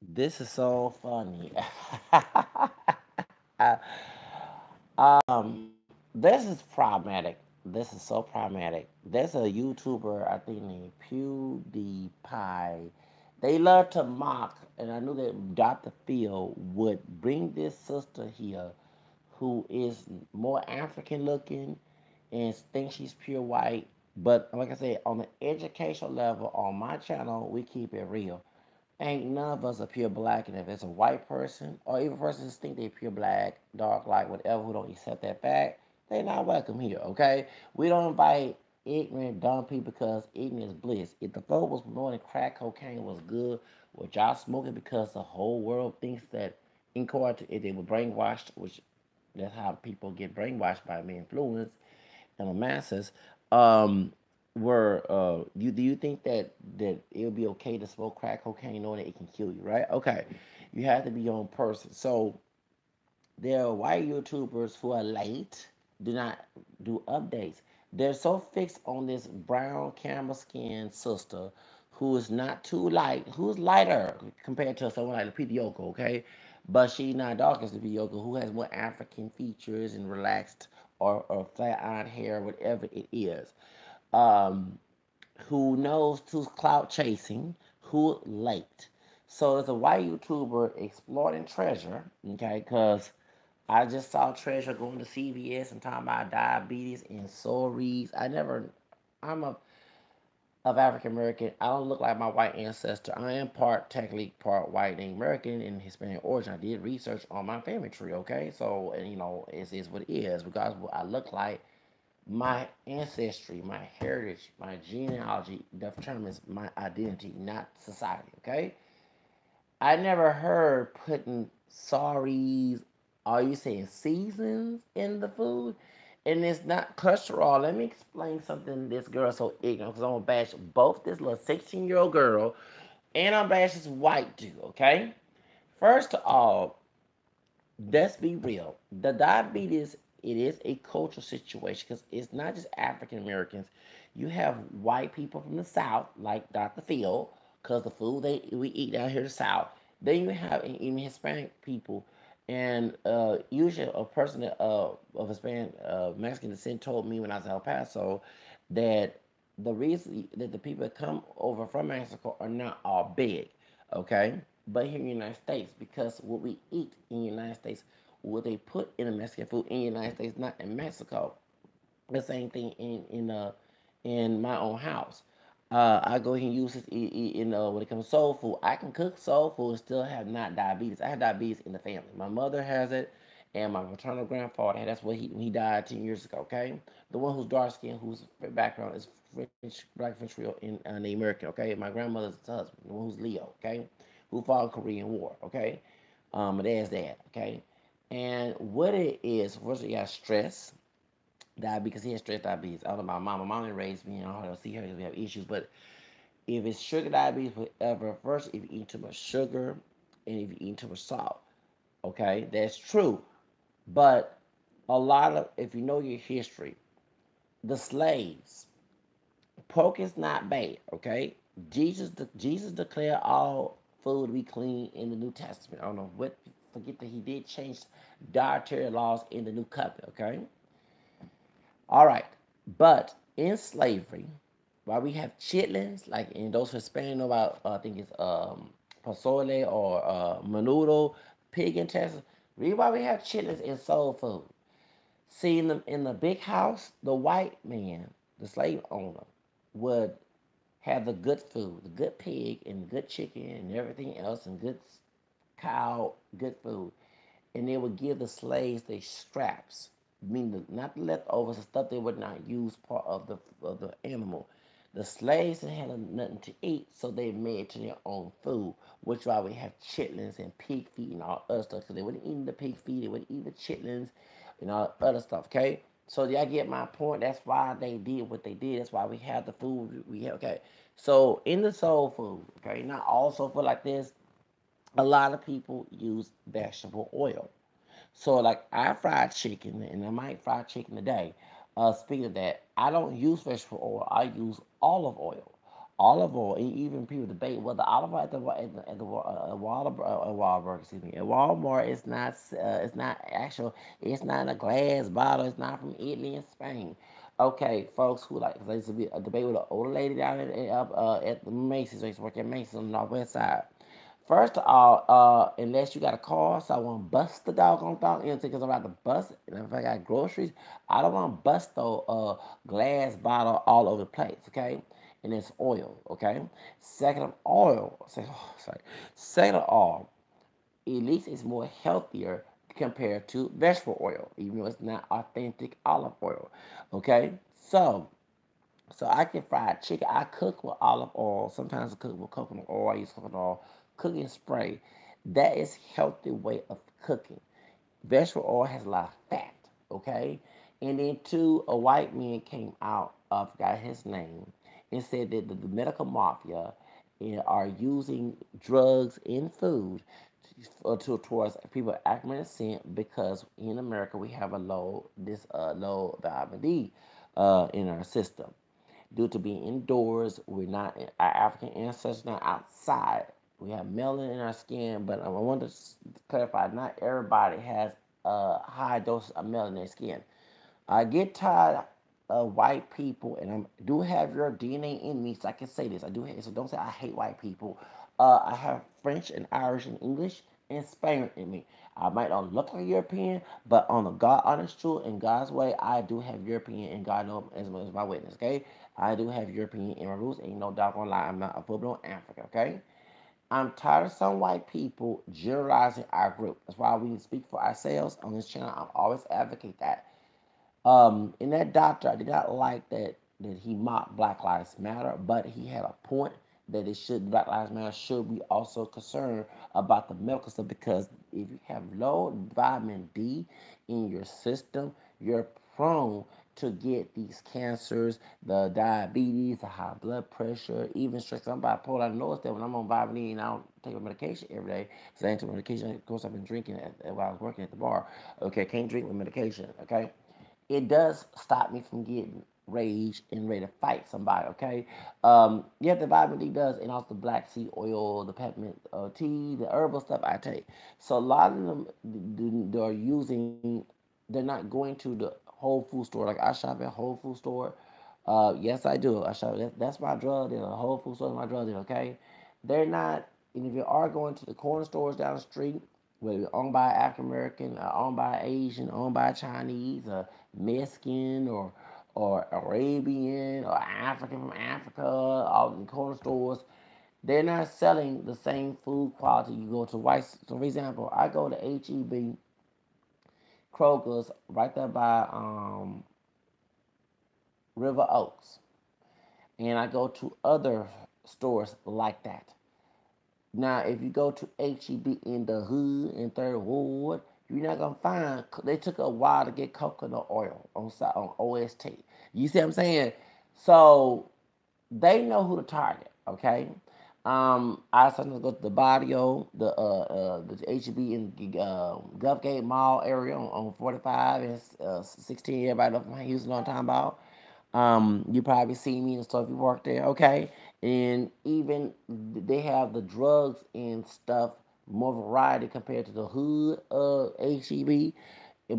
This is so funny. This is problematic. This is so problematic. There's a YouTuber, I think named PewDiePie. They love to mock, and I knew that Dr. Phil would bring this sister here who is more African looking and thinks she's pure white. But like I said, on the educational level, on my channel, we keep it real. Ain't none of us are pure black, and if it's a white person or even a person who think they pure black, dark light, whatever, who don't accept that fact, they not welcome here. Okay, we don't invite ignorant, dumb people because ignorance is bliss. If the folk was promoting crack cocaine was good, or y'all smoking because the whole world thinks that incorrect, if they were brainwashed, which that's how people get brainwashed by the influence and the masses. Um, were do you think that it would be okay to smoke crack cocaine knowing that it can kill you, right? Okay, you have to be your own person. So there are white YouTubers who are late, do not do updates. They're so fixed on this brown camera skin sister who is not too light, who's lighter compared to someone like Lupita Yoko, okay? But she's not dark as Lupita Yoko, who has more African features and relaxed or flat iron hair, whatever it is. Um, who knows who's clout chasing, who late. So there's a white YouTuber exploiting treasure, okay, because I just saw Treasure going to CVS and talking about diabetes and sorries. I'm of African American. I don't look like my white ancestor. I am part, technically, part white and American and Hispanic origin. I did research on my family tree, okay? So, and it is what it is. Regardless of what I look like, my ancestry, my heritage, my genealogy determines my identity, not society, okay? I never heard putting sorries, are you saying seasons in the food? And it's not cholesterol. Let me explain something this girl so ignorant because I'm gonna bash both this little 16-year-old girl and I'm bash this white dude, okay? First of all, let's be real. The diabetes, it is a cultural situation because it's not just African Americans. You have white people from the South, like Dr. Phil, because the food we eat down here in the South. Then you have even Hispanic people, and usually a person of Hispanic Mexican descent told me when I was in El Paso that the reason that the people that come over from Mexico are not all big, okay? But here in the United States, because what we eat in the United States, what they put in the Mexican food in the United States, not in Mexico. The same thing in my own house. I go ahead and use this when it comes to soul food. I can cook soul food and still have not diabetes. I have diabetes in the family. My mother has it, and my maternal grandfather had. That's what he died 10 years ago. Okay, the one who's dark skinned, whose background is French, Black French Creole in the American. Okay, my grandmother's husband, the one who's Leo. Okay, who fought in Korean War. Okay, my dad's dad. Okay, and what it is, first you got stress diabetes because he has stress diabetes. I don't know my mom. My mom didn't raise me. I don't see her because we have issues. But if it's sugar diabetes, whatever, first, if you eat too much sugar and if you eat too much salt, okay, that's true. But a lot of, if you know your history, the slaves, pork is not bad, okay? Jesus declared all food to be clean in the New Testament. I don't know what, forget that he did change dietary laws in the New Covenant, okay? All right. But in slavery, while we have chitlins, like in those Hispanic know about, I think it's pozole or menudo, pig intestines. Read why we have chitlins in soul food. See, in the big house, the white man, the slave owner, would have the good food, the good pig and good chicken and everything else, and good cow, good food, and they would give the slaves their scraps, meaning not the leftovers, the stuff they would not use part of the animal. The slaves had nothing to eat, so they made to their own food, which is why we have chitlins and pig feet and all other stuff. Because they wouldn't eat the pig feet, they would eat the chitlins and all other stuff. Okay, so y'all get my point. That's why they did what they did. That's why we have the food we have. Okay, so in the soul food, okay, not all soul food like this. A lot of people use vegetable oil. So like I fried chicken and I might fry chicken today. Speaking of that, I don't use vegetable oil. I use olive oil. olive oil, and even people debate whether olive oil Walmart, excuse me, at Walmart, it's not actual, it's not in a glass bottle, it's not from Italy and Spain. Okay, folks who like, 'cause there used to be a debate with an older lady down at the Macy's. I used to work at Macy's on the Northwest Side. First of all, unless you got a car, so I want to bust the doggone thing, you know, because I'm about to bust it. And if I got groceries, I don't want to bust the glass bottle all over the place, okay? And it's oil, okay? Second of oil, sorry. Second of all, at least it's more healthier compared to vegetable oil, even though it's not authentic olive oil, okay? So I can fry chicken. I cook with olive oil. Sometimes I cook with coconut oil. I use coconut oil. Cooking spray. That is healthy way of cooking. Vegetable oil has a lot of fat. Okay. And then two, a white man came out. I forgot his name, and said that the medical mafia are using drugs in food towards people with African descent because in America we have a low vitamin D in our system due to being indoors. We're not our African ancestors not outside. We have melanin in our skin, but I want to clarify: not everybody has a high dose of melanin in their skin. I get tired of white people, and I do have your DNA in me, so I can say this. I do, so don't say I hate white people. I have French and Irish and English and Spanish in me. I might not look like a European, but on the God honest truth in God's way, I do have European, and God knows as much as my witness. Okay, I do have European in my roots. Ain't no doggone lie. I'm not a full blown African. Okay. I'm tired of some white people generalizing our group. That's why we speak for ourselves on this channel. I'm always advocate that. And that doctor, I did not like that he mocked Black Lives Matter, but he had a point that it should Black Lives Matter should be also concerned about the medical stuff because if you have low vitamin D in your system, you're prone to get these cancers, the diabetes, the high blood pressure, even stress. I'm bipolar. I noticed that when I'm on vitamin D and I don't take a medication every day, because I ain't taking medication. Of course, I've been drinking while I was working at the bar. Okay, can't drink with medication. Okay, it does stop me from getting rage and ready to fight somebody. Okay, yeah, the vitamin D does, and also the black seed oil, the peppermint tea, the herbal stuff I take. So a lot of them they're using. They're not going to the Whole Food store. Like I shop at Whole Food store. Yes, I do. I shop. That's my drug dealer. Whole Food store is my drug dealer. Okay, they're not. And if you are going to the corner stores down the street, whether it's owned by African American, owned by Asian, owned by Chinese, Mexican, or Arabian, or African from Africa, all in corner stores, they're not selling the same food quality you go to white. So, for example, I go to HEB, Kroger's, right there by River Oaks, and I go to other stores like that. Now, if you go to HEB in the hood in Third Ward, you're not gonna find. They took a while to get coconut oil on OST. You see what I'm saying? So they know who to target. Okay. I sometimes go to the Barrio, the HEB in the Gulfgate Mall area on 45 and 16. Everybody know from Houston, what I'm talking about. You probably see me and stuff if you work there, okay? And even they have the drugs and stuff more variety compared to the hood HEB.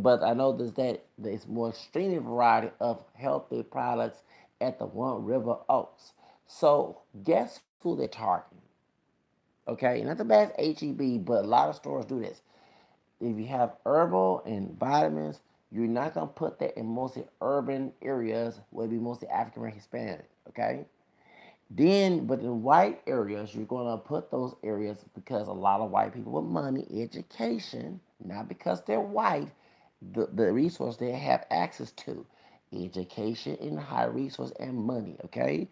But I know that there's more extreme variety of healthy products at the One River Oaks. So guess who they're targeting? Okay, not the best HEB, but a lot of stores do this. If you have herbal and vitamins, you're not gonna put that in mostly urban areas where it be mostly African American Hispanic. Okay. Then, but in white areas, you're gonna put those areas because a lot of white people with money, education, not because they're white, the resource they have access to, education and high resource and money. Okay,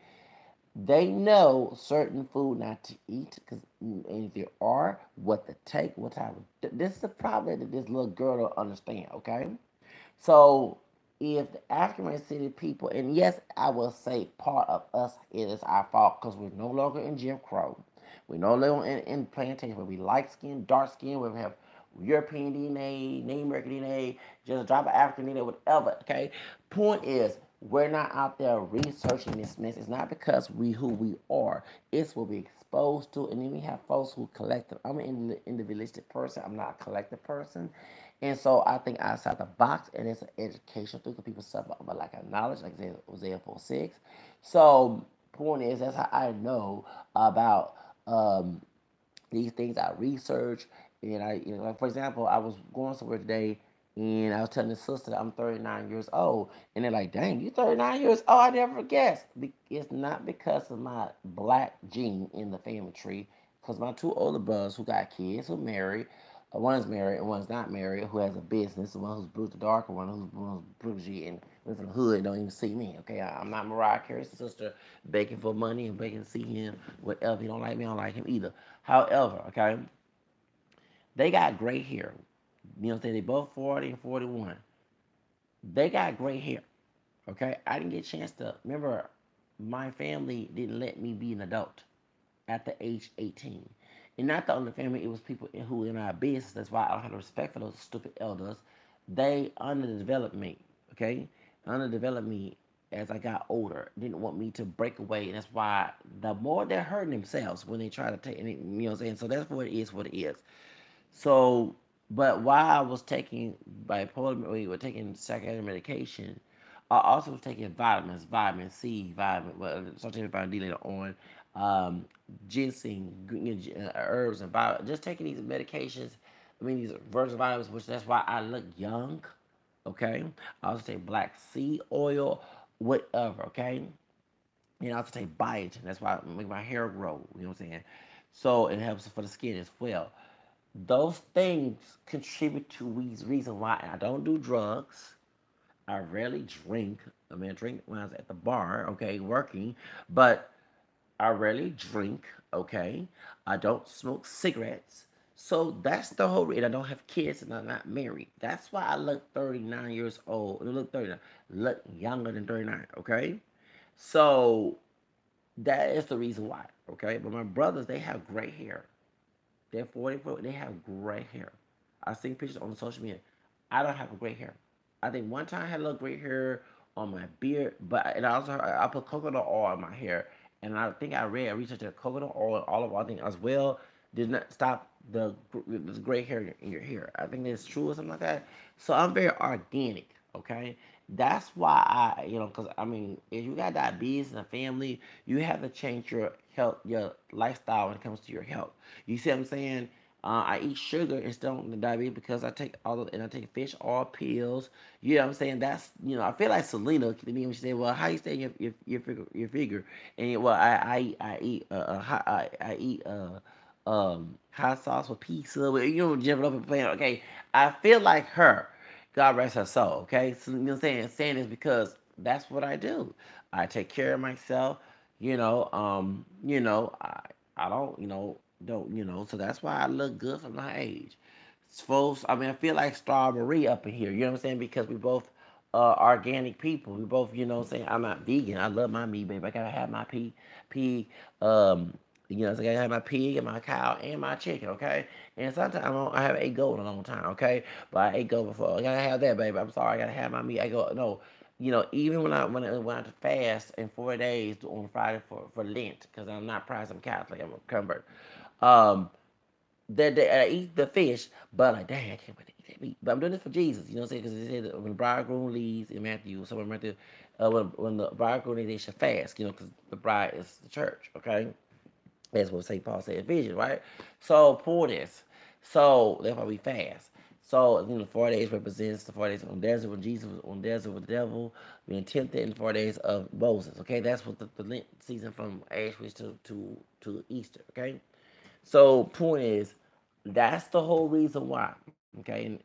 they know certain food not to eat because, and if there are, what to take, what type of. This is the problem that this little girl don't understand. Okay, so if the African American people, and yes, I will say part of us it is our fault because we're no longer in Jim Crow. We're no longer in plantation where we light skin, dark skin, where we have European DNA, Native American DNA, just a drop of African DNA, whatever. Okay. Point is, We're not out there researching this mess. It's not because we who we are. It's what we exposed to, and then we have folks who collect them. I'm an individualistic person. I'm not a collective person, and so I think outside the box, and it's an educational thing because people suffer from a lack of knowledge, like Hosea 4:6. So point is, that's how I know about these things. I research, and like for example, I was going somewhere today, and I was telling the sister that I'm 39 years old, and they're like, "Dang, you 39 years old? I never guessed." It's not because of my black gene in the family tree, because my two older brothers who got kids, who married, one is married and one's not married, who has a business, the one who's Bruce the Darker, one who's bougie and lives in the hood, don't even see me. Okay, I'm not Mariah Carey's sister begging for money and begging to see him. Whatever, he don't like me, I don't like him either. However, okay, they got gray hair. You know what I'm saying? They both 40 and 41. They got gray hair. Okay, I didn't get a chance to remember. My family didn't let me be an adult at the age 18. And not the only family, it was people who in our business. That's why I don't have respect for those stupid elders. They underdeveloped me, okay? Underdeveloped me as I got older. Didn't want me to break away. And that's why the more they're hurting themselves when they try to take, you know what I'm saying? So that's what it is. So, but while I was taking bipolar, we were taking psychiatric medication, I also was taking vitamins, vitamin C, well, started vitamin D later on, um, ginseng, herbs, and just taking these medications. I mean, these virgin vitamins, which that's why I look young. Okay, I also take black seed oil, whatever. Okay, and I also take biotin. That's why I make my hair grow. You know what I'm saying? So it helps for the skin as well. Those things contribute to reason why I don't do drugs. I rarely drink. I mean, I drink when I was at the bar, okay, working, but I rarely drink, okay. I don't smoke cigarettes. So that's the whole reason. I don't have kids and I'm not married. That's why I look 39 years old. I look 39. Look younger than 39, okay? So that is the reason why, okay? But my brothers, they have gray hair. They're 44. They have gray hair. I've seen pictures on social media. I don't have a gray hair. I think one time I had a little gray hair on my beard, but and I also I put coconut oil in my hair, and I think I researched that coconut oil, olive oil, I think as well did not stop the gray hair in your hair. I think that's true or something like that. So I'm very organic. Okay, that's why because I mean, if you got diabetes in the family, you have to change your health, your lifestyle when it comes to your health. You see what I'm saying? I eat sugar instead of the diabetes because I take fish oil pills. You know what I'm saying? That's I feel like Selena. When she said, "Well, how you stay your figure?" And well, I eat I eat hot sauce with pizza. Jumping up and playing. Okay, I feel like her. God rest her soul. Okay, so you know what I'm saying? Saying this because that's what I do. I take care of myself. I don't, so that's why I look good for my age. Folks, I mean, I feel like Strawberry up in here, you know what I'm saying? Because we both organic people. We both, saying? I'm not vegan. I love my meat, baby. I gotta have my pig, so I gotta have my pig and my cow and my chicken, okay? And sometimes I have ate goat in a long time, okay? But I ate goat before. I gotta have that, baby. I'm sorry, I gotta have my meat. I go, no, even when I fast in 4 days on Friday for Lent, because I'm not Protestant, I'm Catholic, I'm a convert. Um, that day I eat the fish, but like, dang, I can't wait to eat that meat. But I'm doing this for Jesus, you know what I'm saying? Because it said that when the bridegroom leaves in Matthew, somewhere in Matthew, when the bridegroom leaves, they should fast, because the bride is the church, okay? That's what St. Paul said in Ephesians, right? So pour this. So that's why we fast. So 4 days represents the 4 days on desert when Jesus was on desert with the devil, being tempted in 4 days of Moses. Okay, that's what the Lent season from Ashwich to Easter. Okay, so point is, that's the whole reason why. Okay, and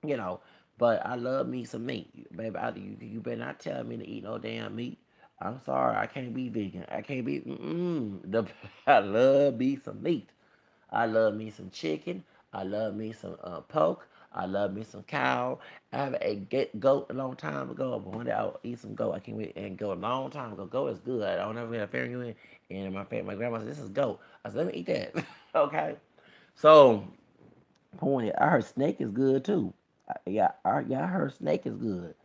you know, but I love me some meat, baby. You better not tell me to eat no damn meat. I'm sorry, I can't be vegan. I can't be. I love me some meat. I love me some chicken. I love me some pork. I love me some cow. I have a goat a long time ago, but one day I'll eat some goat. I can't wait and go a long time ago. Goat is good. I don't ever get a fair and my grandma said, "This is goat." I said, "Let me eat that." Okay. So point. I heard snake is good too. Yeah, I heard snake is good.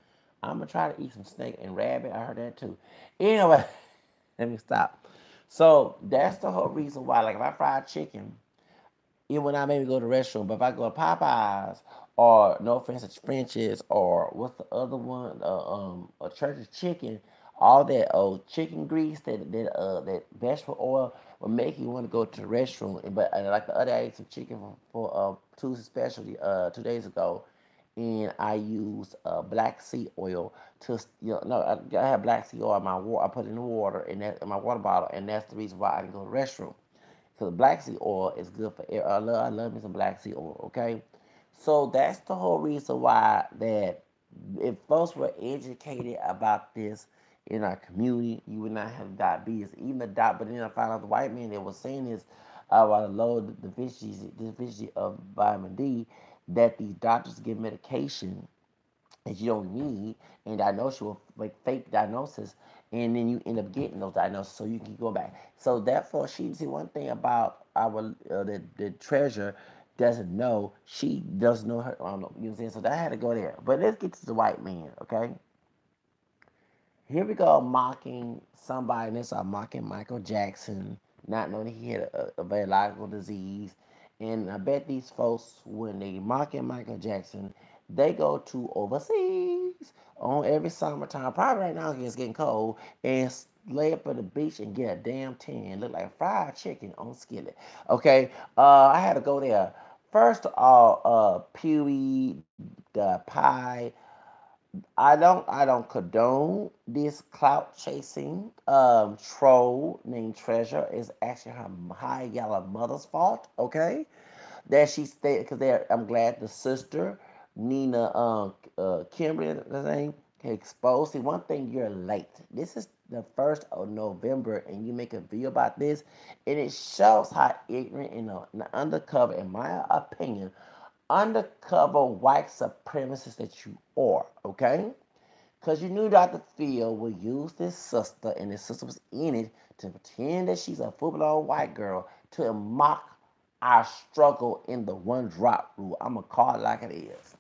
I'm gonna try to eat some snake and rabbit. I heard that too. Anyway, let me stop. So that's the whole reason why. Like if I fried chicken, even when I maybe go to the restroom, but if I go to Popeyes or no offense to French's or what's the other one, a Church's Chicken, all that old chicken grease, that vegetable oil will make you want to go to the restroom. But like the other day, I ate some chicken for Tuesday specialty 2 days ago, and I used black sea oil to no, I had black sea oil in my water. I put it in the water in my water bottle, and that's the reason why I didn't go to the restroom. Because black seed oil is good for air. I love me some black seed oil, okay? So that's the whole reason why that if folks were educated about this in our community, you would not have diabetes. Even the but then I found out the white man that was saying this about the low deficiency of vitamin D, that these doctors give medication that you don't need and diagnose you with like fake diagnosis, and then you end up getting those diagnoses so you can go back. So therefore, she see one thing about our the treasure doesn't know. She doesn't know her. I don't know. You know what I'm saying? So that had to go there. But let's get to the white man. Okay. Here we go mocking somebody. And this I'm mocking Michael Jackson, not knowing he had a biological disease. And I bet these folks, when they mocking Michael Jackson, they go to overseas on every summertime. Probably right now it's getting cold, and lay up at the beach and get a damn tan. Look like fried chicken on skillet. Okay, I had to go there. First of all, Pewee, the pie, I don't condone this clout chasing troll named Treasure. Is actually her high yellow mother's fault. Okay, that she stayed because I'm glad the sister Nina Kimberly the name exposed. See, one thing, you're late. This is the 1st of November, and you make a video about this, and it shows how ignorant and undercover, in my opinion, undercover white supremacist that you are. Okay. Because you knew Dr. Phil would use this sister, and his sister was in it, to pretend that she's a full-blown white girl to mock our struggle in the one drop rule. I'm going to call it like it is.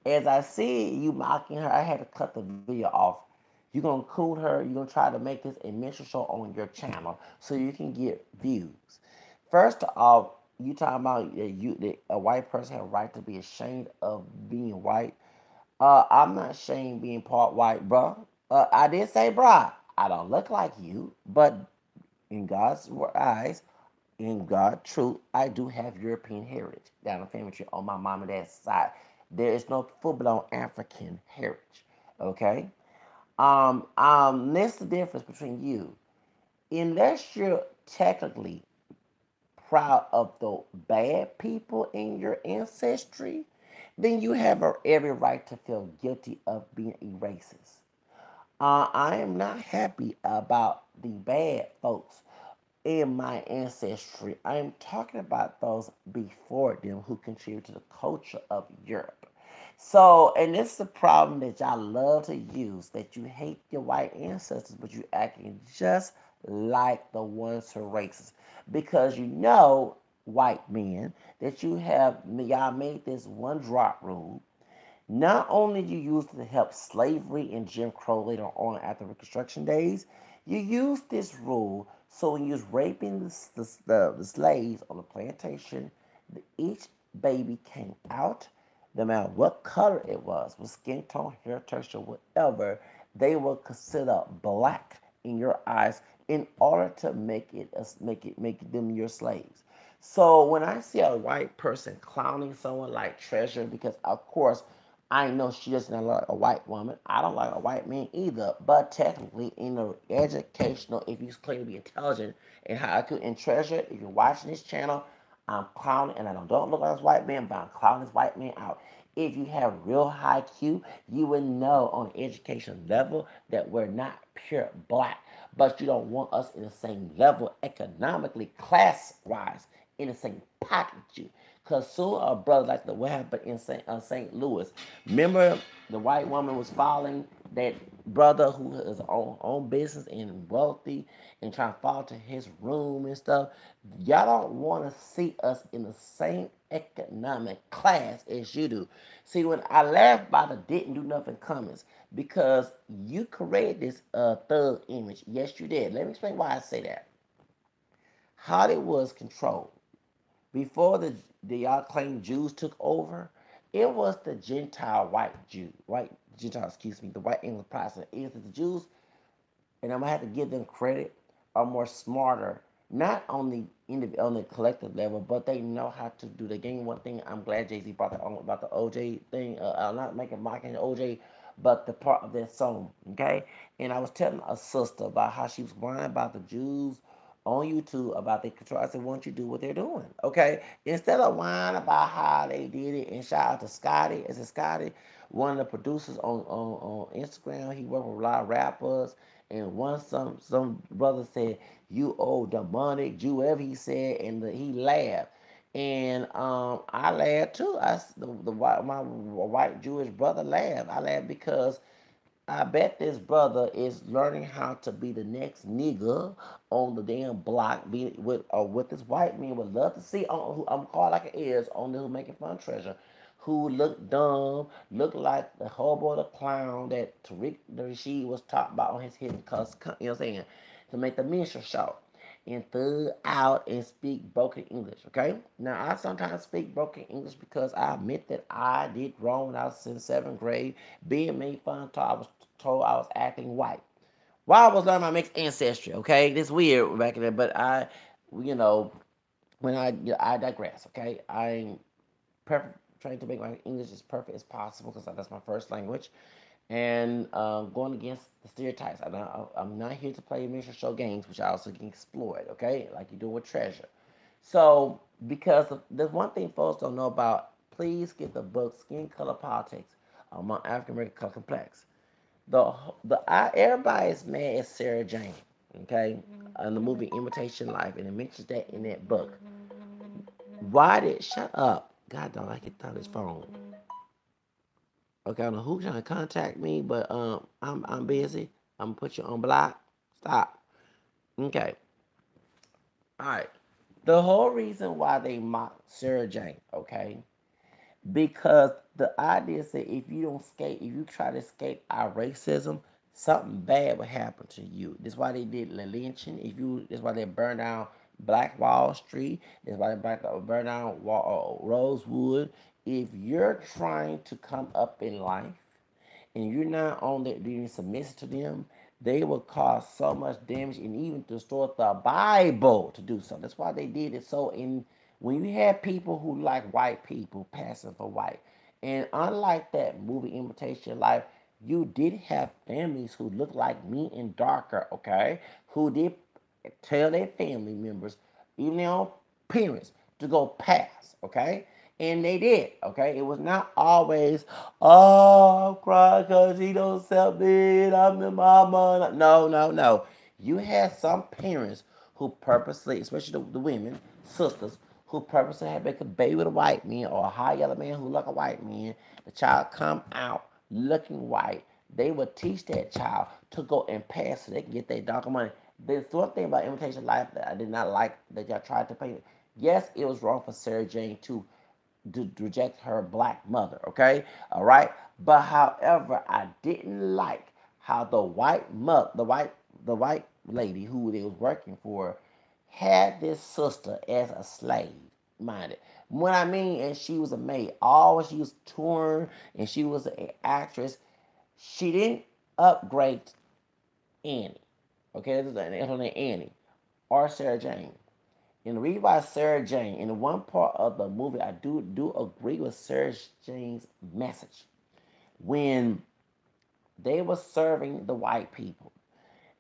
As I see you mocking her, I had to cut the video off. You're going to cool her. You're going to try to make this a minstrel show on your channel so you can get views. First of all, you talking about that a white person have a right to be ashamed of being white. I'm not ashamed being part white, bro. I did say, bruh, I don't look like you, but in God's eyes, in God's truth, I do have European heritage down the family tree on my mom and dad's side. There is no full-blown African heritage. Okay. This is the difference between you. Unless you're technically proud of the bad people in your ancestry, then you have every right to feel guilty of being a racist. I am not happy about the bad folks in my ancestry. I am talking about those before them who contribute to the culture of Europe. So, and this is a problem that y'all love to use, that you hate your white ancestors, but you acting just like the ones who are racist. Because you know, white men, that y'all made this one drop rule. Not only do you use it to help slavery and Jim Crow later on after Reconstruction days, you use this rule so when you was raping the slaves on the plantation, each baby came out, no matter what color it was skin tone, hair texture, whatever, they were considered black in your eyes in order to make them your slaves. So when I see a white person clowning someone like Treasure, because of course I know she doesn't like a white woman. I don't like a white man either. But technically, in the educational, if you claim to be intelligent and how I could and Treasure, if you're watching this channel, I'm clowning, and I don't look like this white man, but I'm clowning this white man out. If you have real high Q, you would know on an education level that we're not pure black, but you don't want us in the same level economically, class wise, in the same pocket you. Because soon a brother like the what happened in St. Louis. Remember the white woman was following that brother who is on business and wealthy and trying to fall to his room and stuff. Y'all don't want to see us in the same economic class as you do. See, when I laughed about the didn't do nothing comments, because you created this thug image. Yes, you did. Let me explain why I say that. Hollywood was controlled. Before the y'all claim Jews took over, it was the Gentile white Gentile, excuse me, the white English Protestant. Is the Jews, and I'm gonna have to give them credit, are more smarter, not on the collective level, but they know how to do the game. One thing I'm glad Jay-Z brought that on about the OJ thing. I'm not making mocking OJ, but the part of that song, okay? And I was telling a sister about how she was whining about the Jews on YouTube about their control. I said, why don't you do what they're doing? Okay? Instead of whining about how they did it, and shout out to Scotty. Is it Scotty? One of the producers on Instagram. He worked with a lot of rappers. And once some brother said, you old demonic Jew, whatever he said, and he laughed. And I laughed too. My white Jewish brother laughed. I laughed because I bet this brother is learning how to be the next nigga on the damn block, be with this white man would love to see on who I'm called like it is on the Who Making Fun Treasure, who look dumb, look like the hobo the clown that Tariq Rashid was talking about on his hidden cuss, you know what I'm saying, to make the minstrel show and thug out and speak broken English, okay? Now, I sometimes speak broken English because I admit that I did wrong when I was in 7th grade, being made fun of, I was told I was acting white. While I was learning my mixed ancestry, okay? This weird back in there, but you know, I digress, okay? I'm perfect, trying to make my English as perfect as possible because that's my first language and going against the stereotypes. I'm not here to play miniature show games, which I also can exploit, okay? Like you do with Treasure. So, because there's one thing folks don't know about, please get the book Skin Color Politics among African American Color Complex. Everybody is mad at Sarah Jane, okay? In the movie Imitation Life, and it mentions that in that book. Why did shut up? God don't like it on his phone. Okay, I don't know who's trying to contact me, but I'm busy. I'm gonna put you on block. Stop. Okay. All right. The whole reason why they mock Sarah Jane, okay, because the idea is that if you don't escape, if you try to escape our racism, something bad will happen to you. That's why they did the lynching. That's why they burned down Black Wall Street. That's why they burned down Rosewood. If you're trying to come up in life and you're not on there being submissive to them, they will cause so much damage and even distort the Bible to do so. That's why they did it. So when you have people who like white people passing for white, and unlike that movie Imitation Life, you did have families who looked like me and darker, okay, who did tell their family members, even their own parents, to go pass, okay? And they did, okay? It was not always, oh, I'm crying because he don't sell me and I'm the mama. No, no, no. You had some parents who purposely, especially the women, sisters, who purposely had make a baby with a white man or a high yellow man who look a white man. The child come out looking white. They would teach that child to go and pass so they can get their darker money. There's one thing about Imitation Life that I did not like that y'all tried to paint. Yes, it was wrong for Sarah Jane to reject her black mother, okay? All right? But however, I didn't like how the white lady who they was working for had this sister as a slave, minded. What I mean, and she was a maid. All she was touring and she was an actress. She didn't upgrade Annie. Okay, that's her name Annie or Sarah Jane. And the reason why Sarah Jane, in the one part of the movie, I do agree with Sarah Jane's message when they were serving the white people.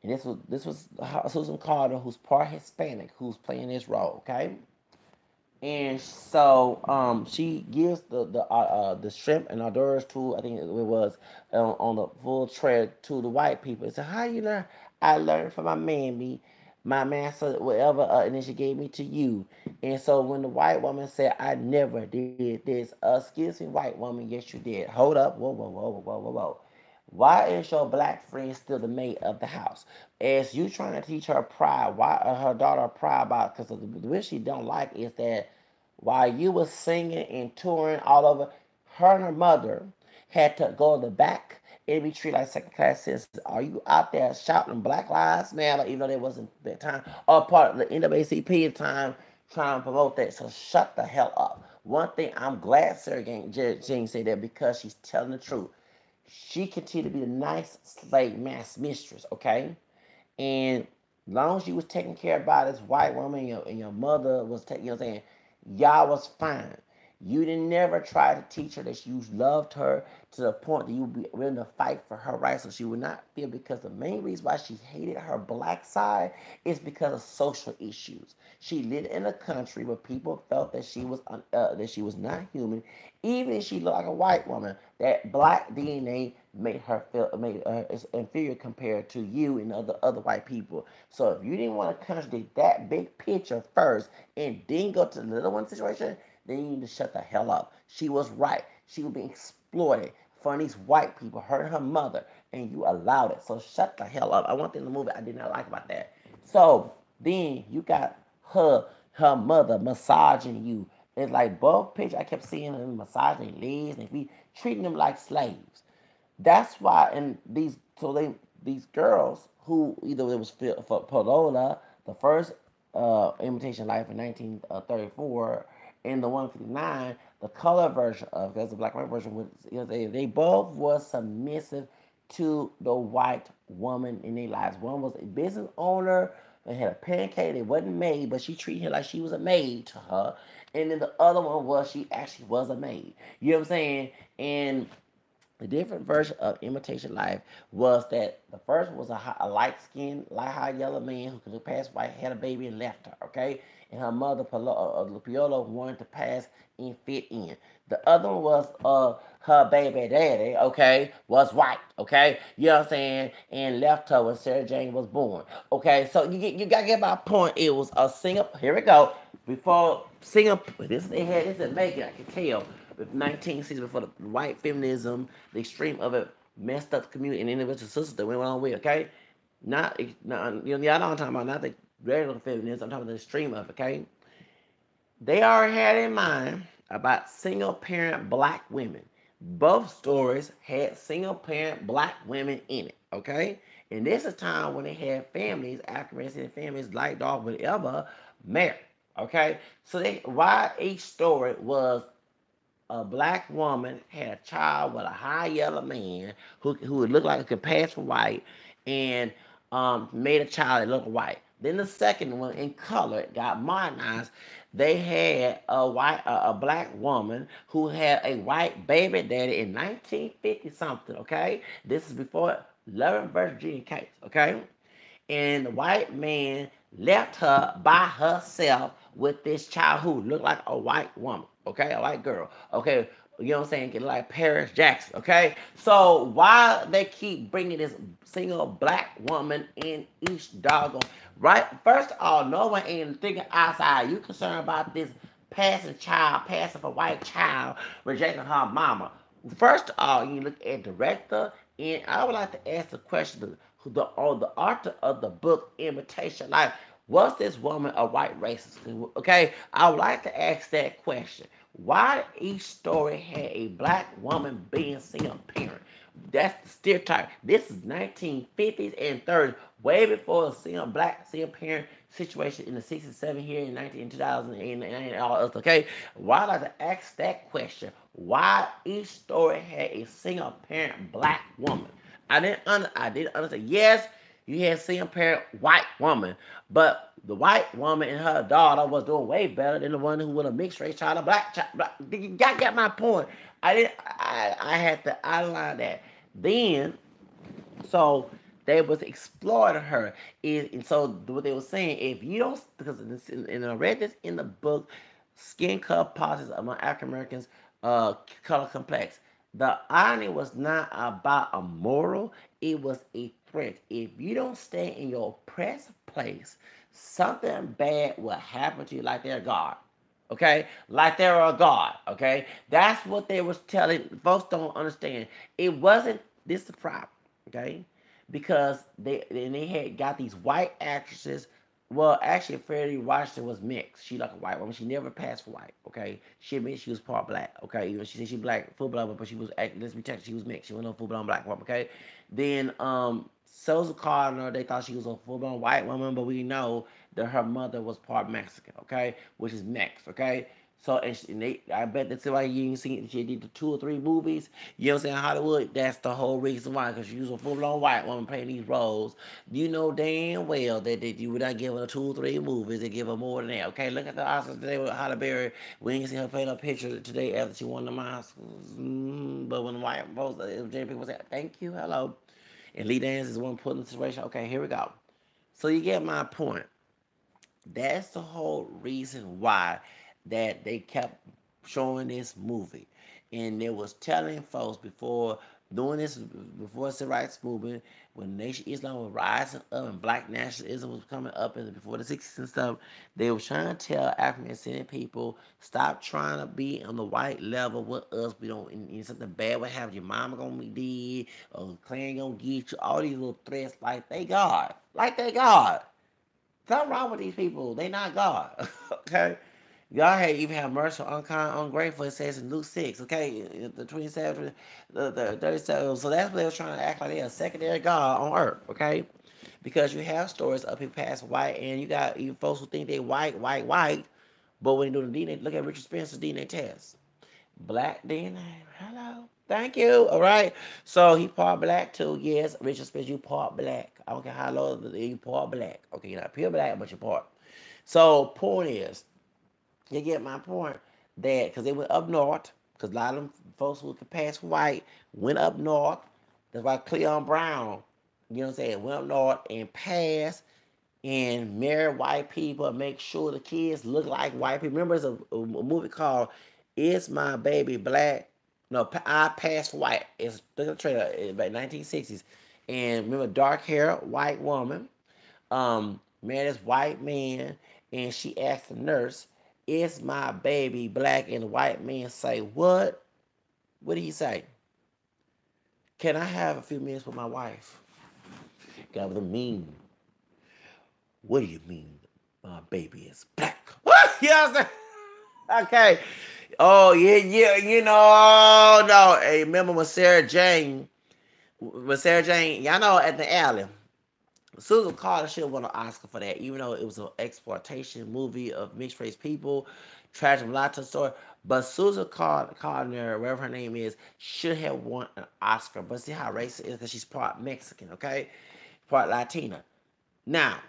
And this was Susan Carter, who's part Hispanic, who's playing this role. Okay, and so she gives the shrimp and hors d'oeuvres to, I think it was on the full tray to the white people. So how you learn? I learned from my mammy my master, whatever, and then she gave me to you. And so when the white woman said, I never did this, excuse me, white woman, yes, you did. Hold up, whoa, whoa, whoa, whoa, whoa, whoa. Why is your black friend still the maid of the house? As you trying to teach her pride, why her daughter pride about, because what she don't like is that while you was singing and touring all over, her and her mother had to go to the back and be treated like second class citizens. Are you out there shouting Black Lives Matter, even though there wasn't that time, or part of the NAACP at the time trying to promote that? So shut the hell up. One thing I'm glad Sarah Jane said that because she's telling the truth. She continued to be the nice slave mass mistress, okay? And as long as you was taken care of by this white woman and your mother was taking, you know what I'm saying, y'all was fine. You didn't never try to teach her that you loved her to the point that you would be willing to fight for her rights so she would not feel, because the main reason why she hated her black side is because of social issues. She lived in a country where people felt that she was not human, even if she looked like a white woman. That black DNA made her inferior compared to you and other white people. So if you didn't want to contradict that big picture first and then go to the little one situation, then you need to shut the hell up. She was right. She was being exploited from these white people, hurting her mother, and you allowed it. So shut the hell up. I want thing in the movie I did not like about that. So then you got her mother massaging you. It's like both pictures I kept seeing them massaging legs and we treating them like slaves. That's why, and these girls who either it was for Polola, the first Imitation Life in 1934, and the 159, the color version of, because the black and white version was, they both was submissive to the white woman in their lives. One was a business owner and had a pancake. It wasn't maid, but she treated her like she was a maid to her. And then the other one was she actually was a maid. You know what I'm saying? And the different version of Imitation Life was that the first was a light skinned, light high yellow man who could look past white, had a baby and left her, okay? And her mother, Piolo, wanted to pass and fit in. The other one was her baby daddy, okay, was white, okay? You know what I'm saying? And left her when Sarah Jane was born. Okay, so you gotta get my point. It was a singer. Here we go. Before singer, they had this in Macon, I can tell with 1960s, before the white feminism, the extreme of it messed up the community and individual sisters that went on with, okay? Not you know, y'all know what I'm talking about, not the regular feminism, I'm talking about the extreme of it, okay? They already had in mind about single parent black women. Both stories had single parent black women in it, okay? And this is a time when they had families, African American families, like dog, whatever, married, okay? So why each story was a black woman had a child with a high yellow man who would look like a could pass for white, and made a child that looked white. Then the second one in color got modernized. They had a black woman who had a white baby daddy in 1950 something. Okay, this is before Loving Virginia case. Okay, and the white man left her by herself with this child who looked like a white woman, okay, a white girl, okay, you know what I'm saying, get like Paris Jackson, okay. So why they keep bringing this single black woman in each doggone right? First of all, no one ain't thinking outside. You concerned about this passing for white child, rejecting her mama. First of all, you look at director, and I would like to ask the question: the author of the book Imitation Life, was this woman a white racist? Okay, I would like to ask that question. Why each story had a black woman being single parent? That's the stereotype. This is 1950s and 30s, way before the single parent situation in the 67 here in 2000 and all else. Okay, why I like to ask that question? Why each story had a single parent black woman? I didn't understand. Yes, you had single parent white woman, but the white woman and her daughter was doing way better than the one who was a mixed race child, a black child. You got to get my point. I had to outline that. Then, so they was exploiting her. And so what they were saying, if you don't, because and I read this in the book, Skin Color Politics Among African Americans, Color Complex. The irony was not about a moral, it was a threat. If you don't stay in your oppressed place, something bad will happen to you like they're God. Okay? Like they're a God. Okay? That's what they was telling. Folks don't understand. It wasn't this the problem. Okay? Because they had got these white actresses. Well, actually, Freddie Washington was mixed. She like a white woman. She never passed for white. Okay, she admitted she was part black. Okay, even she said she black, full blood, but she was. Let's be technical. She was mixed. She was no full blown black woman. Okay, then Sosa Gardner, they thought she was a full blown white woman, but we know that her mother was part Mexican. Okay, which is mixed. Okay, so I bet that's why you ain't seen she did the 2 or 3 movies. You know what I'm saying? Hollywood. That's the whole reason why, because she was a full blown white woman playing these roles. You know damn well that you would not give her 2 or 3 movies. They give her more than that. Okay, look at the Oscars today with Halle Berry. We ain't seen her paint a picture today after she won the Oscars. But when the white folks, people say, "Thank you, hello," and Lee Daniels is one put in the situation. Okay, here we go. So you get my point. That's the whole reason why that they kept showing this movie. And they was telling folks before doing this, before the civil rights movement, when Nation Islam was rising up and black nationalism was coming up and before the 60s and stuff, they were trying to tell African descendant people, stop trying to be on the white level with us. We don't, and something bad would happen. Your mama gonna be dead, or the clan gonna get you. All these little threats like they God. Like they God. Something wrong with these people. They not God. Okay? God had even have mercy, unkind, ungrateful. It says in Luke 6, okay? The 27, the 37. So that's what they was trying to act like they're a secondary God on earth, okay? Because you have stories of people passing white, and you got even folks who think they white, but when they do the DNA, look at Richard Spencer's DNA test. Black DNA. Hello. Thank you. All right. So he part black too. Yes, Richard Spencer, you part black. I don't care how low you part black. Okay, you're not pure black, but you part. So point is, you get my point that because they went up north, because a lot of them folks who could pass for white went up north. That's why Cleon Brown, you know what I'm saying, went up north and passed and marry white people and make sure the kids look like white people. Remember, there's a movie called "Is My Baby Black?" No, I Passed for White. It's the trailer about 1960s. And remember, dark hair, white woman, married this white man, and she asked the nurse, "Is my baby black?" And the white man say, "What? What did he say? Can I have a few minutes with my wife?" God, what mean? What do you mean my baby is black? What? You know what I'm saying? Okay. Oh, yeah, you know, no. Hey, remember when Sarah Jane, y'all know at the alley, Susan Carter should have won an Oscar for that, even though it was an exploitation movie of mixed race people, tragic mulatto story. But Susan Carter, whatever her name is, should have won an Oscar. But see how racist it is because she's part Mexican, okay? Part Latina. Now,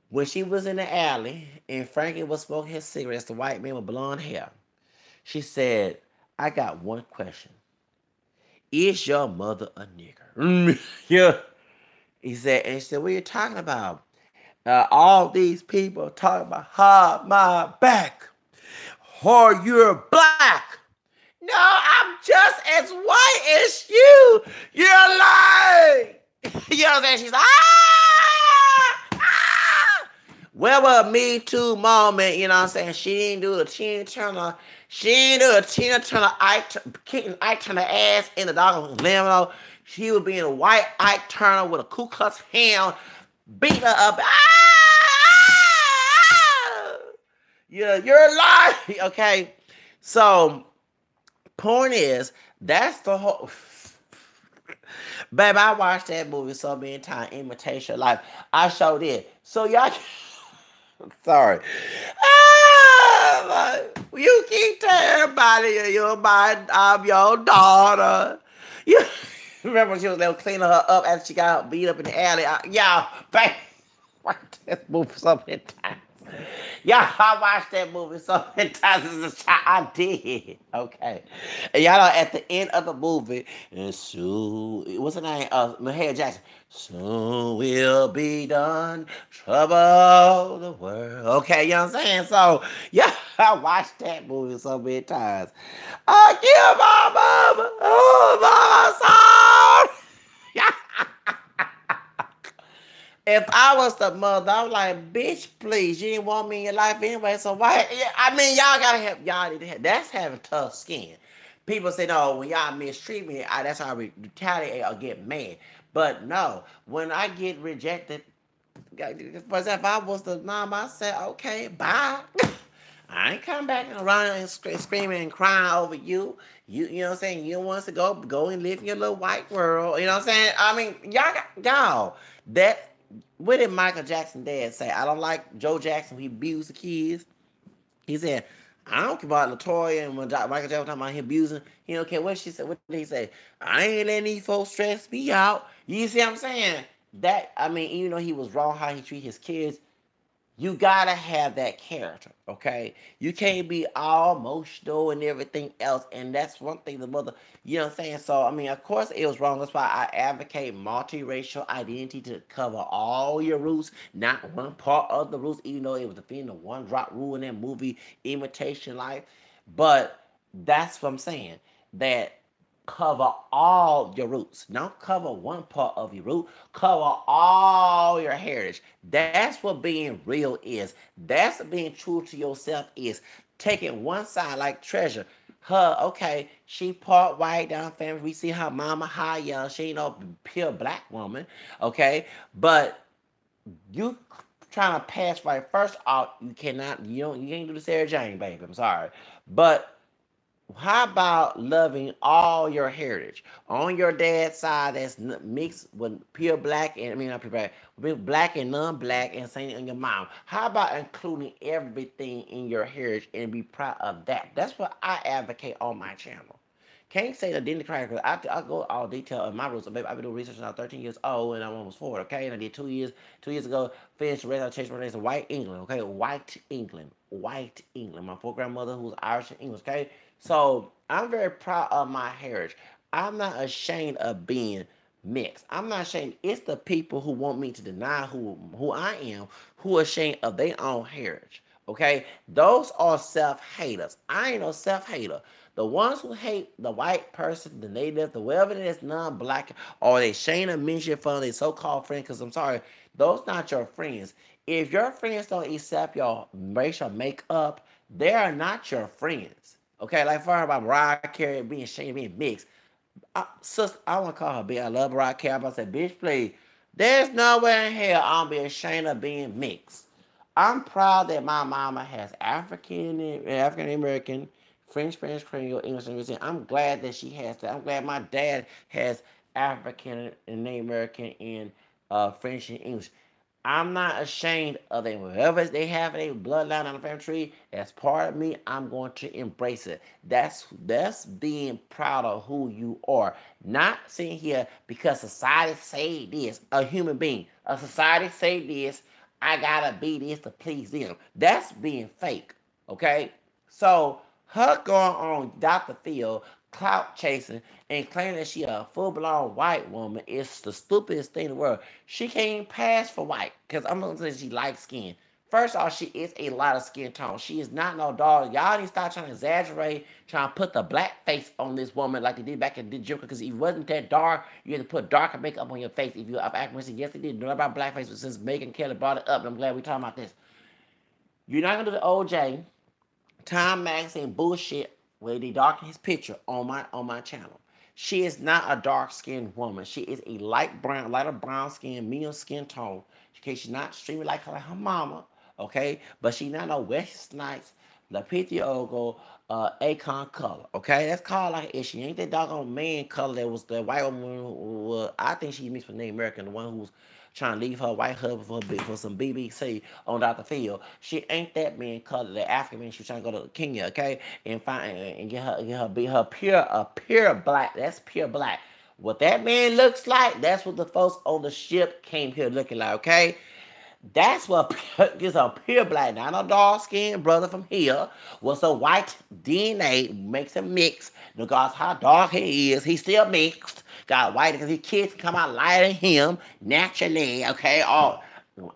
when she was in the alley and Frankie was smoking his cigarettes, the white man with blonde hair, she said, "I got one question. Is your mother a nigger?" Yeah. He said, and she said, "What are you talking about? All these people talking about my back. Or you're black. No, I'm just as white as you. You're lying." You know what I'm saying? She's like, ah! Well, a Me Too moment, you know what I'm saying? She didn't do the Tina Turner. She didn't do the Tina Turner kicking Ike Turner ass in the dog limo. She was being a white Ike Turner with a Ku Klux hand, beat her up. Yeah, you're lying. Okay. So, point is, that's the whole. Babe, I watched that movie so many times, Imitation Life. I showed it. So y'all, sorry. You keep telling everybody I'm your daughter. You remember when she was cleaning her up after she got beat up in the alley? Y'all, babe, watch this movie so many times. Yeah, I watched that movie so many times as a child. I did. Okay. And y'all know at the end of the movie, and soon, what's her name? Mahalia Jackson. Soon will be done. Trouble the world. Okay, you know what I'm saying? So, yeah, I watched that movie so many times. I give my mama, oh, my soul. If I was the mother, I'm like, bitch, please, you didn't want me in your life anyway, so why? Yeah, I mean, y'all gotta help. Y'all need to help. That's having tough skin. People say, no, when y'all mistreat me, that's how I retaliate or get mad. But no, when I get rejected, for example, if I was the mom, I said, okay, bye. I ain't coming back and running and screaming and crying over you. You know what I'm saying? You want us to go and live in your little white world. You know what I'm saying? I mean, y'all, that, what did Michael Jackson dad say? I don't like Joe Jackson. He abused the kids. He said, I don't care about Latoya and when Michael Jackson was talking about him abusing. He don't care what she said. What did he say? I ain't letting these folks stress me out. You see what I'm saying? That, I mean, even though he was wrong how he treated his kids, you gotta have that character, okay? You can't be all emotional and everything else. And that's one thing the mother, you know what I'm saying? So, I mean, of course it was wrong. That's why I advocate multiracial identity to cover all your roots, not one part of the roots, even though it was defending the one drop rule in that movie, Imitation Life. But that's what I'm saying. That cover all your roots. Don't cover one part of your root. Cover all your heritage. That's what being real is. That's being true to yourself is. Taking one side like Treasure. Her, okay, she part white down family. We see her mama high young. She ain't no pure black woman. Okay. But you trying to pass right first off, you cannot, you can't do the Sarah Jane, baby. I'm sorry. But how about loving all your heritage on your dad's side that's mixed with pure black and I mean not pure black, with black and non-black and same on your mom? How about including everything in your heritage and be proud of that? That's what I advocate on my channel. Can't say the identity crisis because I go all detail in my roots. So baby, I've been doing research now 13 years old and I'm almost 40, okay? And I did 2 years. 2 years ago, finished the rest. I changed my name to White England, okay? White England. White England. My four grandmother who was Irish and English, okay? So I'm very proud of my heritage. I'm not ashamed of being mixed. I'm not ashamed. It's the people who want me to deny who I am, who are ashamed of their own heritage. Okay, those are self haters. I ain't no self hater. The ones who hate the white person, the native, the whatever it is, non-black, or they shame and mention for their so-called friend. Because I'm sorry, those not your friends. If your friends don't accept your racial makeup, they are not your friends. Okay, like for her about Mariah Carey being shame being mixed. Sis, I want to call her bitch. I love Mariah Carey. But I said, bitch, please. There's nowhere in hell I'm be ashamed of being mixed. I'm proud that my mama has African American, French, Spanish, Creole, English, and Brazilian. I'm glad that she has that. I'm glad my dad has African and American and French and English. I'm not ashamed of them. Whatever they have in their bloodline on the family tree, as part of me, I'm going to embrace it. That's being proud of who you are. Not sitting here because society say this. A human being. A society say this. I gotta be this to please them. That's being fake. Okay? So her going on Dr. Phil clout chasing and claiming that she a full blown white woman is the stupidest thing in the world. She can't pass for white because I'm gonna say she light skinned. First off, she is a lot of skin tone. She is not no dog. Y'all need to stop trying to exaggerate, trying to put the black face on this woman like they did back in the Joker. Because if it wasn't that dark, you had to put darker makeup on your face. If you're African, yes, they did. Know about blackface, but since Megan Kelly brought it up, and I'm glad we're talking about this. You're not gonna do the OJ Time Magazine bullshit where they darken his picture on my channel. She is not a dark skinned woman. She is a lighter brown skin, medium skin tone. Okay, she's not streaming like her mama. Okay, but she not no Wesley Snipes, Lupita Nyong'o, Akon color. Okay, that's called like an issue. Ain't that doggone man color that was the white woman who I think she mixed with Native American, the one who's trying to leave her white husband for some BBC on Dr. Phil. She ain't that man color, the African man. She's trying to go to Kenya, okay, and find and be her pure black. That's pure black. What that man looks like, that's what the folks on the ship came here looking like, okay? That's what is a pure black, not a dark skinned brother from here. Was a white DNA makes him mix. Because how dark he is, he's still mixed. Got white because his kids come out lighter than him naturally. Okay, all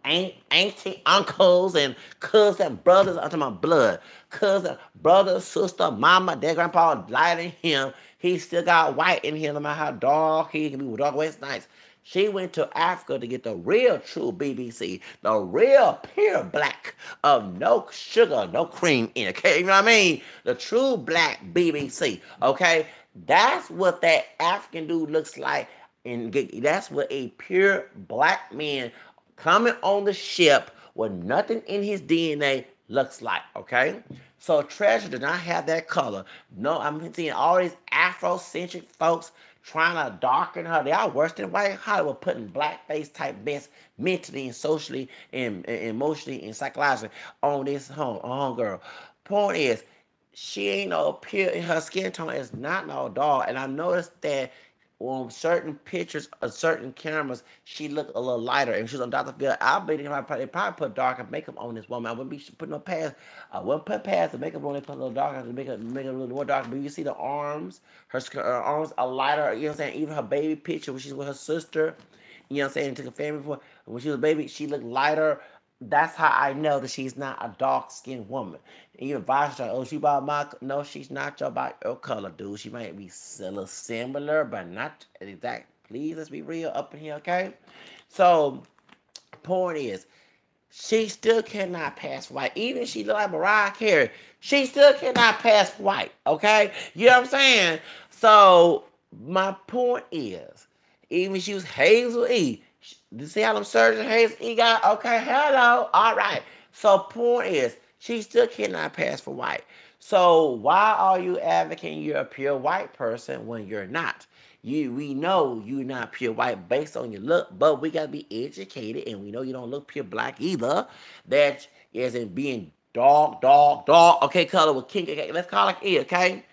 auntie, uncles, and cousin, brothers. I'm talking about blood. Cousin, brother, sister, mama, dad, grandpa, lighter than him. He still got white in him, no matter how dark he can be. Dark West nights. She went to Africa to get the real true BBC, the real pure black of no sugar, no cream in it. Okay, you know what I mean? The true black BBC. Okay, that's what that African dude looks like, and that's what a pure black man coming on the ship with nothing in his DNA looks like. Okay, so Treasure does not have that color. No, I'm seeing all these Afrocentric folks trying to darken her. They are worse than white Hollywood, putting blackface type mess mentally and socially and emotionally and psychologically on this home girl. Point is, she ain't no pure. Her skin tone is not no dark. And I noticed that on certain pictures of certain cameras, she looked a little lighter. And she was on Dr. Phil. I bet they probably put darker makeup on this woman. I wouldn't be putting no past. I wouldn't put past the makeup on. They put a little darker to make it a little more darker. But you see the arms, her arms are lighter. You know what I'm saying? Even her baby picture when she's with her sister. You know what I'm saying? Took a family before. When she was a baby, she looked lighter. That's how I know that she's not a dark skinned woman. And you advise her, oh, she about my, no, she's not your about your color, dude. She might be a little similar, but not exact. Please, let's be real up in here, okay? So, point is, she still cannot pass white. Even if she look like Mariah Carey, she still cannot pass white, okay? You know what I'm saying? So, my point is, even if she was Hazel E, you see how them surgeons Hazel E got? Okay, hello, all right. So, point is, she still cannot pass for white. So, why are you advocating you're a pure white person when you're not? We know you're not pure white based on your look, but we gotta be educated, and we know you don't look pure black either. That isn't being dark. Okay, color with king. Okay, let's call it E. Okay,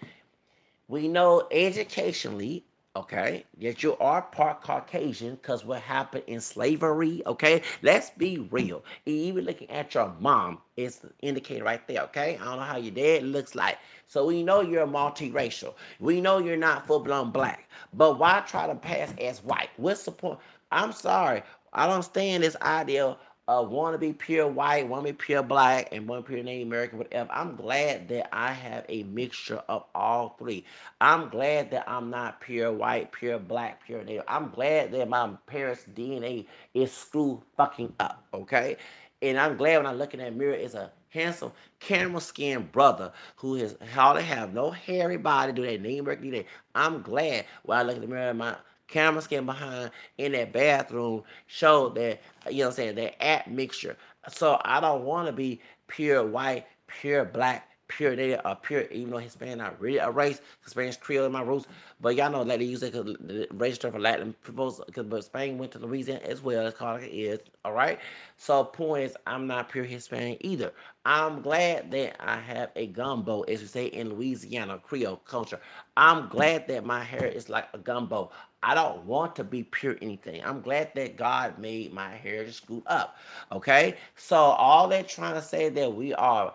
we know educationally, okay, that you are part Caucasian because what happened in slavery, okay? Let's be real. Even looking at your mom, it's an indicator right there, okay? I don't know how your dad looks like. So we know you're multiracial. We know you're not full-blown black. But why try to pass as white? What's the point? I'm sorry. I don't stand this idea want to be pure white, want to be pure black, and want to be pure Native American, whatever. I'm glad that I have a mixture of all three. I'm glad that I'm not pure white, pure black, pure Native. I'm glad that my parents' DNA is screwed fucking up, okay? And I'm glad when I look in that mirror, it's a handsome, caramel skinned brother who has hardly have no hairy body, do that Native American DNA. I'm glad when I look in the mirror, my camera scan behind in that bathroom showed that, you know what I'm saying, that admixture. So I don't want to be pure white, pure black, pure native, or pure, even though Hispanic not really a race, Hispanic Creole in my roots, but y'all know that they use it because the register for Latin people, because Spain went to Louisiana as well, it's called like it is, all right? So point is, I'm not pure Hispanic either. I'm glad that I have a gumbo, as we say in Louisiana Creole culture. I'm glad that my hair is like a gumbo. I don't want to be pure anything. I'm glad that God made my hair to scoop up. Okay? So all that trying to say that we are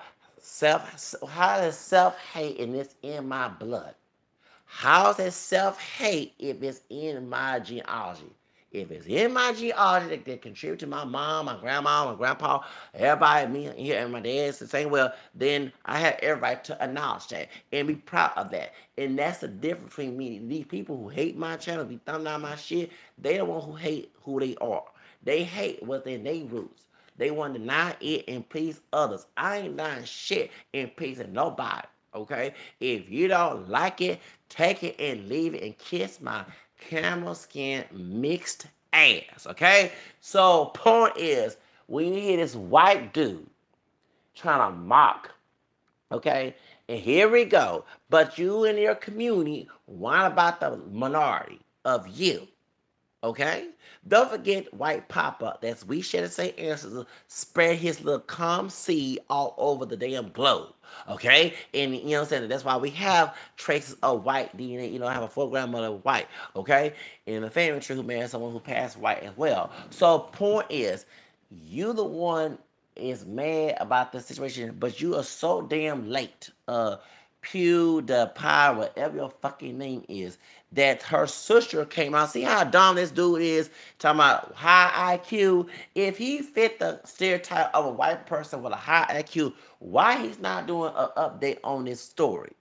how is self-hate and it's in my blood? How's that self-hate if it's in my genealogy? If it's in my genealogy that contribute to my mom, my grandma, my grandpa, everybody, me here, and my dad's the same, well, then I have every right to acknowledge that and be proud of that. And that's the difference between me. These people who hate my channel, be thumbing down my shit, they the one who hate who they are. They hate what's in their roots. They want to deny it and please others. I ain't denying shit and pleasing nobody. Okay? If you don't like it, take it and leave it and kiss my camel skin mixed ass. Okay? So point is, when you hear this white dude trying to mock, okay? And here we go. But you in your community whine about the minority of you. Okay? Don't forget White Papa, that's We Share the Same Ancestors, spread his little calm seed all over the damn globe. Okay? And you know what I'm saying? That's why we have traces of white DNA. You know, I have a full grandmother of white. Okay? And a family tree who married someone who passed white as well. So point is, You the one is mad about the situation, but you are so damn late. PewDiePie, whatever your fucking name is, that her sister came out. See how dumb this dude is, talking about high IQ. If he fit the stereotype of a white person with a high IQ, why he's not doing an update on this story?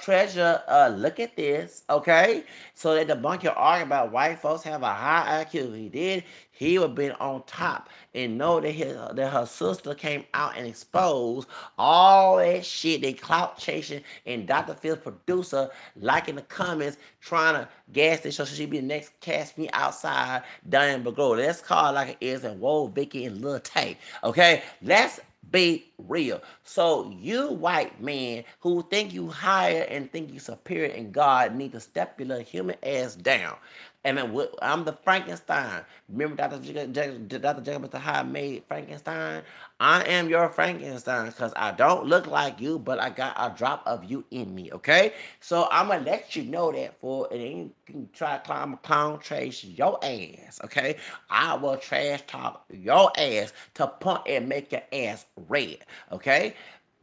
Treasure, look at this, okay? So they debunk your argument about white folks have a high IQ. If he did, he would have been on top. And know that her sister came out and exposed all that shit. They clout chasing and Dr. Phil's producer liking the comments, trying to gas this show so she be the next Cast Me Outside, Diane Begro. Let's call it like it is, and Whoa, Vicky and Lil Tay. Okay? Let's be real. So you white man who think you higher and think you superior in God need to step your little human ass down. And then I'm the Frankenstein. Remember Dr. Jekyll Mr. Hyde made Frankenstein? I am your Frankenstein because I don't look like you, but I got a drop of you in me, okay? So I'm going to let you know that for it ain't you try to clown trash your ass, okay? I will trash talk your ass to pump and make your ass red, okay?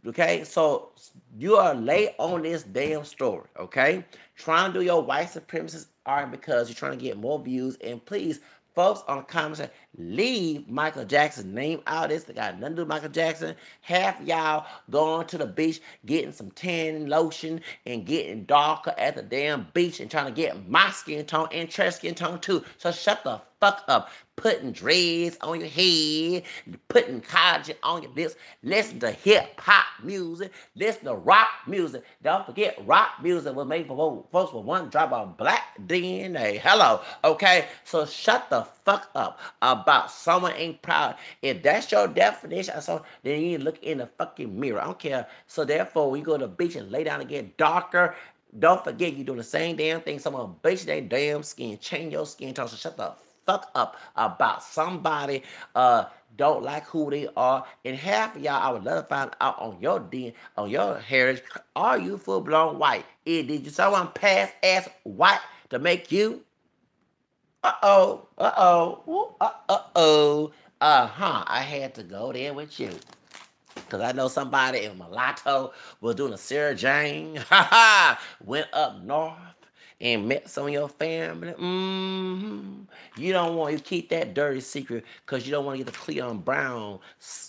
Okay, so you are late on this damn story, okay? Trying to do your white supremacist art because you're trying to get more views. And please, folks on the comments, leave Michael Jackson's name out of this. They got nothing to do with Michael Jackson. Half y'all going to the beach, getting some tan lotion and getting darker at the damn beach and trying to get my skin tone and Trey's skin tone too. So shut the fuck up. Putting dreads on your head, putting collagen on your lips, listen to hip hop music, listen to rock music. Don't forget, rock music was made for folks with one drop of black DNA. Hello, okay? So shut the fuck up about someone ain't proud. If that's your definition of something, then you need to look in the fucking mirror. I don't care. So therefore, when you go to the beach and lay down and get darker, don't forget you're doing the same damn thing. Someone bleach their damn skin, change your skin tone. So shut the fuck up about somebody don't like who they are. And half of y'all, I would love to find out on your on your heritage. Are you full blown white? Did you someone pass ass white to make you? I had to go there with you. Because I know somebody in Mulatto was doing a Sarah Jane. Went up north and met some of your family. You don't want to keep that dirty secret because you don't want to get the Cleon Brown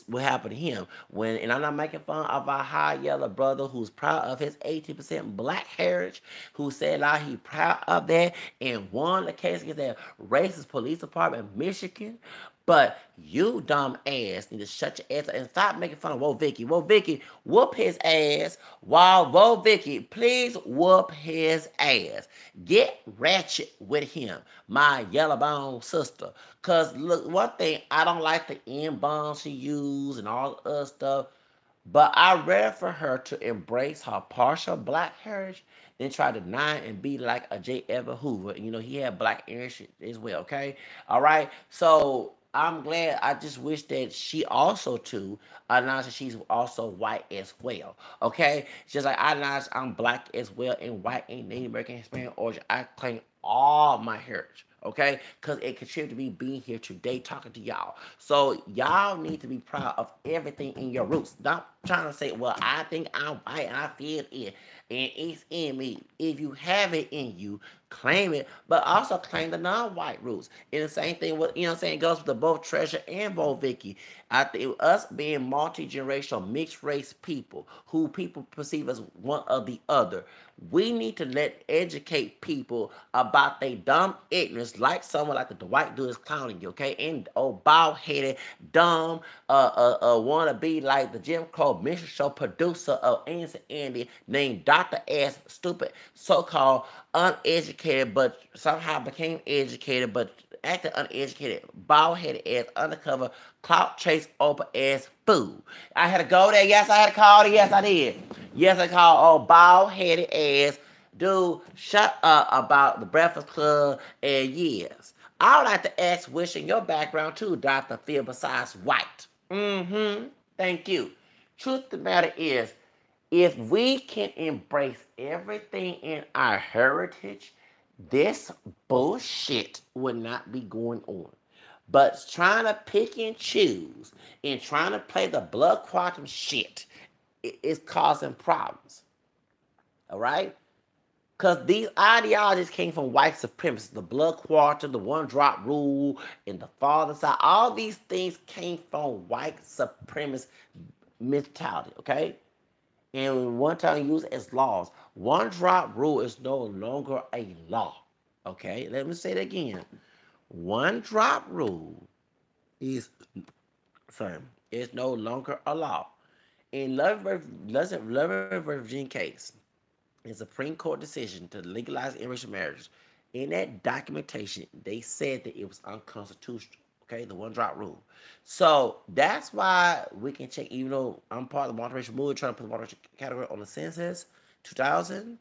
what happened to him. And I'm not making fun of our high yellow brother who's proud of his 18% black heritage, who said like he proud of that and won the case against that racist police department in Michigan. But you dumb ass need to shut your ass up and stop making fun of Whoa Vicky. Whoa Vicky, whoop his ass. While Whoa Vicky, please whoop his ass. Get ratchet with him, my yellow bone sister. Cause look, one thing, I don't like the N-bomb she used and all the other stuff. But I rather for her to embrace her partial black heritage than try to deny and be like a J. Edgar Hoover. You know, he had black heritage as well, okay? All right? So I'm glad. I just wish that she also, too, acknowledged that she's also white as well, okay? Just like I acknowledge I'm black as well and white and Native American Hispanic origin. I claim all my heritage. Okay, because it contributed to me being here today talking to y'all. So y'all need to be proud of everything in your roots. Not trying to say, well, I think I'm white and I feel it and it's in me. If you have it in you, claim it, but also claim the non-white roots. And the same thing with, you know what I'm saying, it goes with the both Treasure and both Vicky. I think us being multi-generational, mixed race people who people perceive as one of the other, we need to educate people about their dumb ignorance, like someone like the Dwight dude is clowning you, okay? And bald-headed, dumb, wanna be like the Jim Crow mission show producer of Answer Andy named Dr. S. Stupid, so-called uneducated, but somehow became educated, but acting uneducated, bald-headed ass, undercover, clout chase open ass fool. I had to go there. Yes, I had to call it. Yes, I did. Yes, I called bald-headed ass dude. Shut up about the Breakfast Club and yes. I would like to ask wishing your background too, Dr. Phil, besides white. Thank you. Truth of the matter is, if we can embrace everything in our heritage, this bullshit would not be going on. But trying to pick and choose and trying to play the blood quantum shit is causing problems. All right? Because these ideologies came from white supremacists, the blood quarter, the one drop rule, and the father side. All these things came from white supremacist mentality, okay? And one time used as laws. One drop rule is no longer a law. Okay, let me say it again. One drop rule is sorry, is no longer a law. In Love Virginia case, in Supreme Court decision to legalize interracial marriage, in that documentation, they said that it was unconstitutional. Okay, the one drop rule. So that's why we can check, even though I'm part of the multiracial movement, trying to put the multiracial category on the census 2000.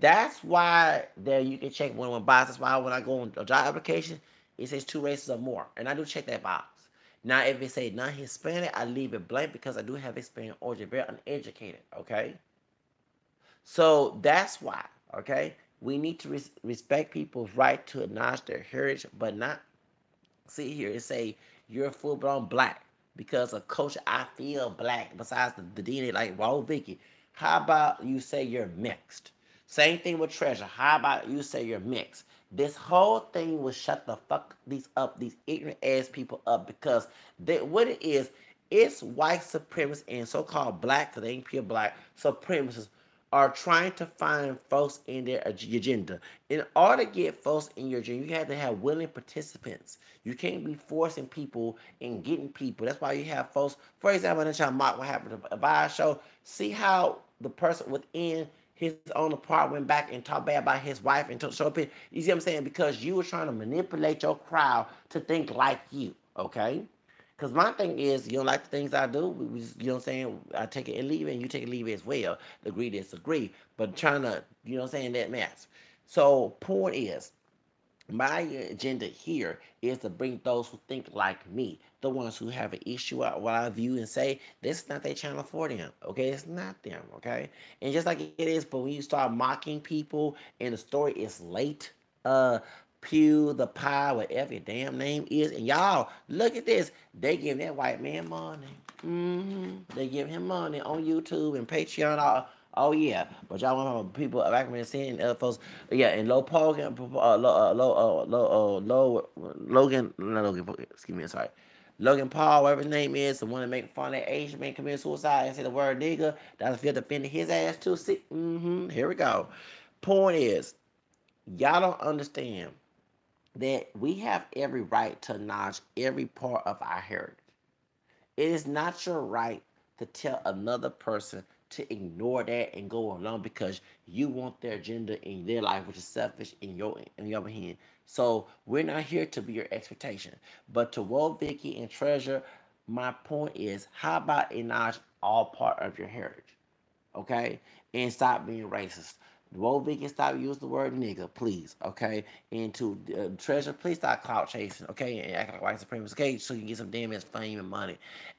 That's why there you can check one box. That's why when I go on a job application, it says two races or more. And I do check that box. Now, if it say non-Hispanic, I leave it blank because I do have Hispanic origin, very uneducated, okay? So that's why, okay? We need to respect people's right to acknowledge their heritage, but not see here and say you're full blown black because of culture. I feel black. Besides the DNA, like Raul Vicky, how about you say you're mixed? Same thing with Treasure. How about you say you're mixed? This whole thing will shut the fuck these ignorant ass people up because what it is, it's white supremacists and so-called black, because they ain't pure black, supremacists are trying to find folks in their agenda. In order to get folks in your agenda, you have to have willing participants. You can't be forcing people and getting people. That's why you have folks. For example, in the mock what happened to a bio show. See how the person within his own apartment went back and talked bad about his wife and showed up. You see what I'm saying? Because you were trying to manipulate your crowd to think like you. Okay. Because my thing is, you don't like the things I do, you know what I'm saying? I take it and leave it, and you take it and leave it as well. Agree, disagree. But trying to, you know what I'm saying, that mess. So, point is, my agenda here is to bring those who think like me, the ones who have an issue with what I view and say, this is not their channel for them, okay? It's not them, okay? And just like it is, but when you start mocking people and the story is late, Pew, the Pie, whatever your damn name is, and y'all, look at this, they give that white man money. They give him money on YouTube and Patreon, oh yeah, but y'all want people back when saying folks, yeah, and Logan, not Logan, excuse me, sorry, Logan Paul, whatever his name is, the one that make fun of that Asian man committing suicide and say the word nigga, that's feel defending his ass too. See, here we go. Point is, y'all don't understand that we have every right to acknowledge every part of our heritage. It is not your right to tell another person to ignore that and go along because you want their agenda in their life, which is selfish in your hand. So we're not here to be your expectation. But to Woe, Vicky, and Treasure, my point is, how about acknowledge all part of your heritage? Okay? And stop being racist. Woe Vicky, stop using the word nigga, please, okay? And to Treasure, please stop clout chasing, okay? And act like white supremacy, okay? So you can get some damn fame and money.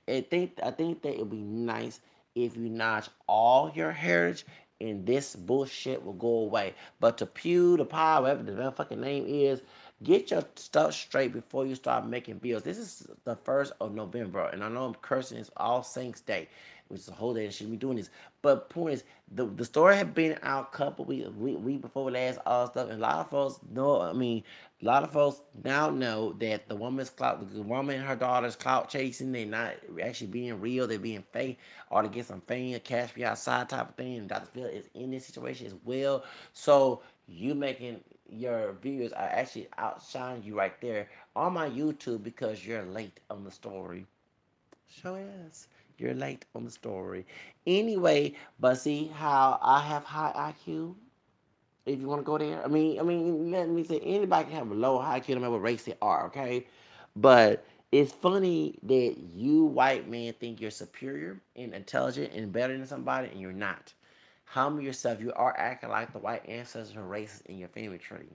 I think that it would be nice if you notch all your heritage and this bullshit will go away. But to Pew, the Pie, whatever the fucking name is, get your stuff straight before you start making bills. This is the 1st of November, and I know I'm cursing. It's All Saints Day, which is a whole day and shouldn't be doing this. But point is, the story had been out a couple week before last all stuff, and a lot of folks know. I mean, a lot of folks now know that the woman and her daughter's clout chasing. They're not actually being real. They're being fake, or to get some fame, cash me outside type of thing. And Dr. Phil is in this situation as well. So you making your viewers are actually outshining you right there on my YouTube because you're late on the story. Sure is. You're late on the story. Anyway, but see how I have high IQ? If you want to go there, I mean, let me say anybody can have a low high IQ no matter what race they are, okay? But it's funny that you white men think you're superior and intelligent and better than somebody, and you're not. Humble yourself. You are acting like the white ancestors and races in your family tree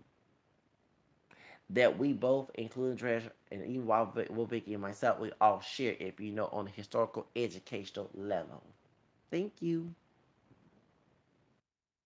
that we both, including Treasure and even Will Vicky and myself, we all share if you know on a historical educational level. Thank you.